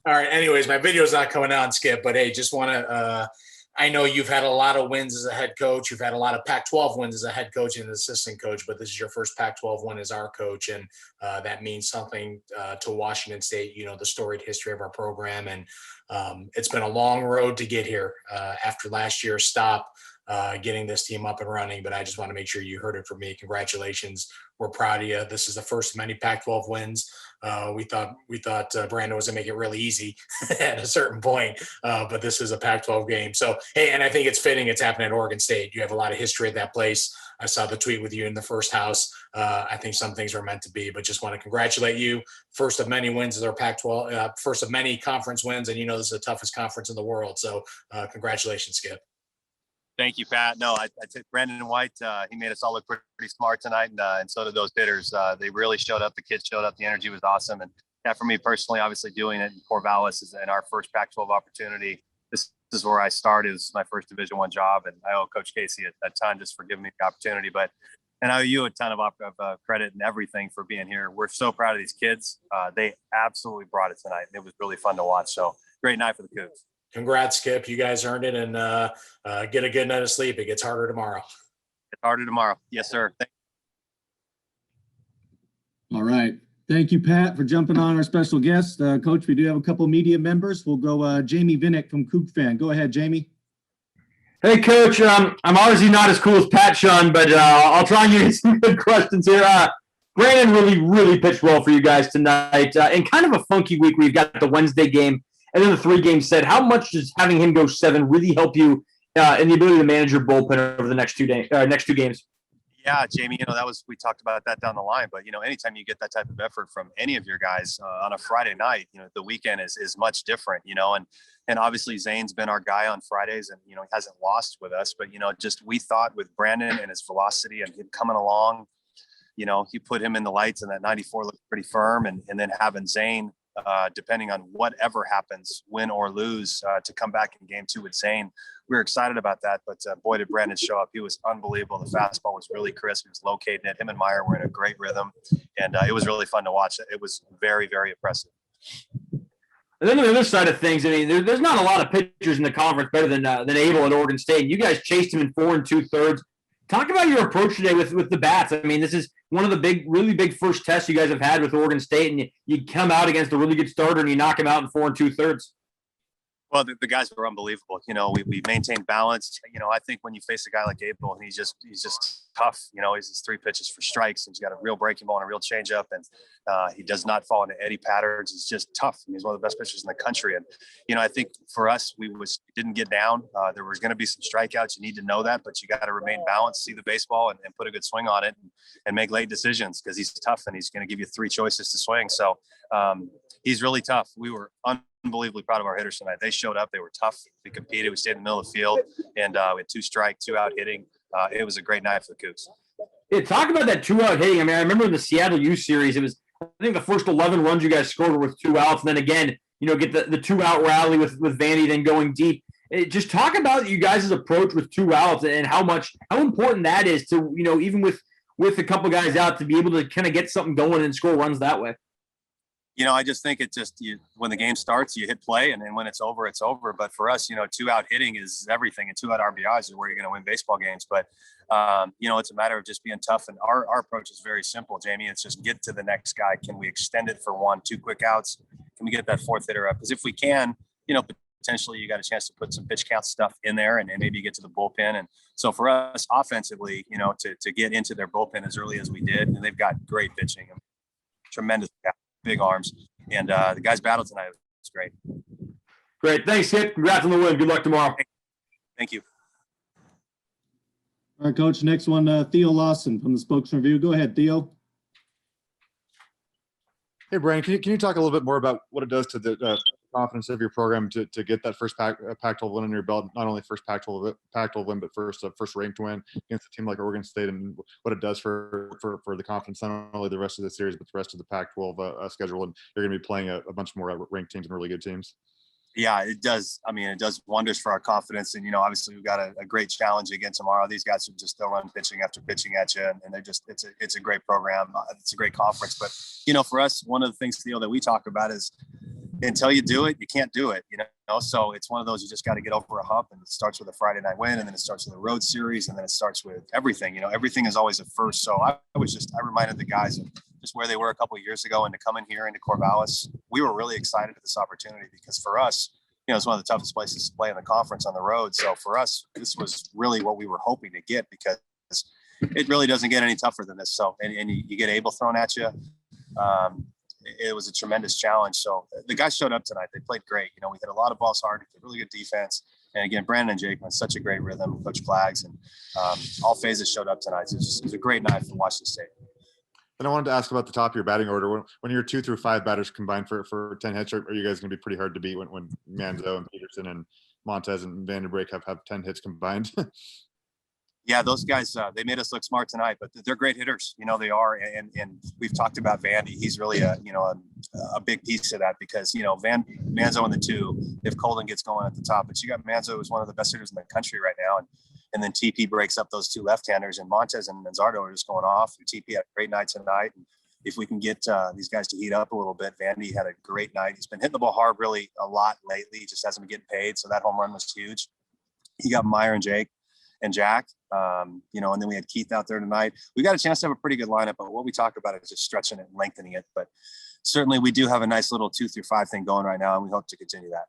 All right. Anyways, my video's not coming on, Skip, but hey, just want to, I know you've had a lot of wins as a head coach. You've had a lot of Pac-12 wins as a head coach and an assistant coach, but this is your first Pac-12 win as our coach. And that means something to Washington State, the storied history of our program. And it's been a long road to get here after last year's stop, getting this team up and running. But I just want to make sure you heard it from me. Congratulations. We're proud of you. This is the first of many Pac-12 wins. We thought Brandon was gonna make it really easy at a certain point, but this is a Pac-12 game. So hey, and I think it's fitting. It's happening at Oregon State. You have a lot of history at that place. I saw the tweet with you in the first house. I think some things are meant to be, but just want to congratulate you. First of many wins as our Pac-12, first of many conference wins, and this is the toughest conference in the world. So congratulations, Skip. Thank you, Pat. No, I took Brandon White. He made us all look pretty smart tonight, and so did those bidders. They really showed up. The kids showed up. The energy was awesome. And for me personally, obviously doing it in Corvallis is in our first Pac-12 opportunity. This is where I started. This is my first Division I job, and I owe Coach Casey a ton just for giving me the opportunity. And I owe you a ton of credit and everything for being here. We're so proud of these kids. They absolutely brought it tonight. It was really fun to watch. So great night for the Cougs. Congrats, Skip. You guys earned it, and get a good night of sleep. It gets harder tomorrow. It's harder tomorrow. Yes, sir. All right. Thank you, Pat, for jumping on our special guest. Coach, we do have a couple media members. We'll go Jamie Vinnick from Coug Fan. Go ahead, Jamie. Hey, Coach. I'm obviously not as cool as Pat Shun, but I'll try and get some good questions here. Brandon really pitched well for you guys tonight. In kind of a funky week, we've got the Wednesday game and then the 3-game set. How much does having him go 7 really help you in the ability to manage your bullpen over the next two games? Yeah, Jamie, we talked about that down the line, but anytime you get that type of effort from any of your guys on a Friday night, the weekend is much different, and obviously Zane's been our guy on Fridays, and he hasn't lost with us, but we thought with Brandon and his velocity and him coming along, he put him in the lights, and that 94 looked pretty firm, and then having Zane, depending on whatever happens, win or lose, to come back in game 2 with Zane. We were excited about that, but boy, did Brandon show up. He was unbelievable. The fastball was really crisp. He was locating it. Him and Meyer were in a great rhythm, and it was really fun to watch. It was very, very impressive. And then on the other side of things, there's not a lot of pitchers in the conference better than Abel at Oregon State. You guys chased him in 4 2/3. Talk about your approach today with the bats. This is one of the really big first tests you guys have had with Oregon State, and you come out against a really good starter and you knock him out in 4 2/3. Well, the guys were unbelievable. We maintained balance. I think when you face a guy like Abel, and he's just tough. He's 3 pitches for strikes, and he's got a real breaking ball and a real changeup, and he does not fall into Eddie patterns. He's just tough. He's one of the best pitchers in the country. And I think for us, we didn't get down. There was going to be some strikeouts. You need to know that, but you got to remain balanced, see the baseball, and put a good swing on it, and make late decisions, because he's tough and he's going to give you 3 choices to swing. So he's really tough. We were unbelievably proud of our hitters tonight. They showed up. They were tough. We competed. We stayed in the middle of the field, and we had 2 strike, 2 out hitting. It was a great night for the Cougs. Yeah, talk about that 2 out hitting. I remember in the Seattle U series, it was, I think the first 11 runs you guys scored were with 2 outs, and then again, get the 2 out rally with Vandy, then going deep. Just talk about you guys' approach with 2 outs and how important that is to, even with a couple guys out, to be able to kind of get something going and score runs that way. I just think when the game starts, you hit play, and then when it's over, it's over. But for us, 2 out hitting is everything, and 2 out RBIs is where you're going to win baseball games. But, it's a matter of just being tough. And our approach is very simple, Jamie. It's just get to the next guy. Can we extend it for 1, 2 quick outs? Can we get that 4th hitter up? Because if we can, potentially you got a chance to put some pitch count stuff in there and maybe get to the bullpen. And so for us offensively, to get into their bullpen as early as we did, and they've got great pitching, tremendous big arms, and the guys battled tonight. It's great. Great. Thanks, Skip. Congrats on the win. Good luck tomorrow. Thank you. All right, Coach. Next one, Theo Lawson from the Spokesman Review. Go ahead, Theo. Hey, Brian, can you talk a little bit more about what it does to the confidence of your program to get that first Pac-12 win in your belt? Not only first Pac-12 win, but first ranked win against a team like Oregon State, and what it does for the confidence, not only the rest of the series, but the rest of the Pac-12 schedule. And you're going to be playing a bunch more ranked teams and really good teams. Yeah, it does. It does wonders for our confidence. And, obviously we've got a great challenge again tomorrow. These guys are just still run pitching after pitching at you. And they're just, it's a great program. It's a great conference. But, for us, one of the things, Theo, that we talk about is, until you do it, you can't do it, you know? So it's one of those, you just got to get over a hump, and it starts with a Friday night win, and then it starts with a road series, and then it starts with everything, you know, everything is always a first. So I reminded the guys of just where they were a couple of years ago, and to come in here into Corvallis, we were really excited at this opportunity because for us, you know, it's one of the toughest places to play in the conference on the road. So for us, this was really what we were hoping to get, because it really doesn't get any tougher than this. So, and you get Abel thrown at you. It was a tremendous challenge. So the guys showed up tonight. They played great. You know, we hit a lot of balls hard, really good defense. And again, Brandon and Jake had such a great rhythm, Coach Flags, and all phases showed up tonight. So it was a great night for Washington State. And I wanted to ask about the top of your batting order. When you're 2 through 5 batters combined for 10 hits, are you guys going to be pretty hard to beat when Manzo and Peterson and Montez and Vandenbrake have 10 hits combined? Yeah, those guys, they made us look smart tonight, but they're great hitters. You know, they are. And we've talked about Vandy. He's really a big piece of that, because, you know, Manzo in the 2, if Colden gets going at the top, but you got Manzo, who's one of the best hitters in the country right now. And then TP breaks up those 2 left-handers, and Montez and Manzardo are just going off. TP had a great night tonight. And if we can get these guys to heat up a little bit, Vandy had a great night. He's been hitting the ball hard really a lot lately. He just hasn't been getting paid. So that home run was huge. He got Meyer and Jake and Jack, you know, and then we had Keith out there tonight. We got a chance to have a pretty good lineup, but what we talk about is just stretching it and lengthening it. But certainly we do have a nice little 2 through 5 thing going right now, and we hope to continue that.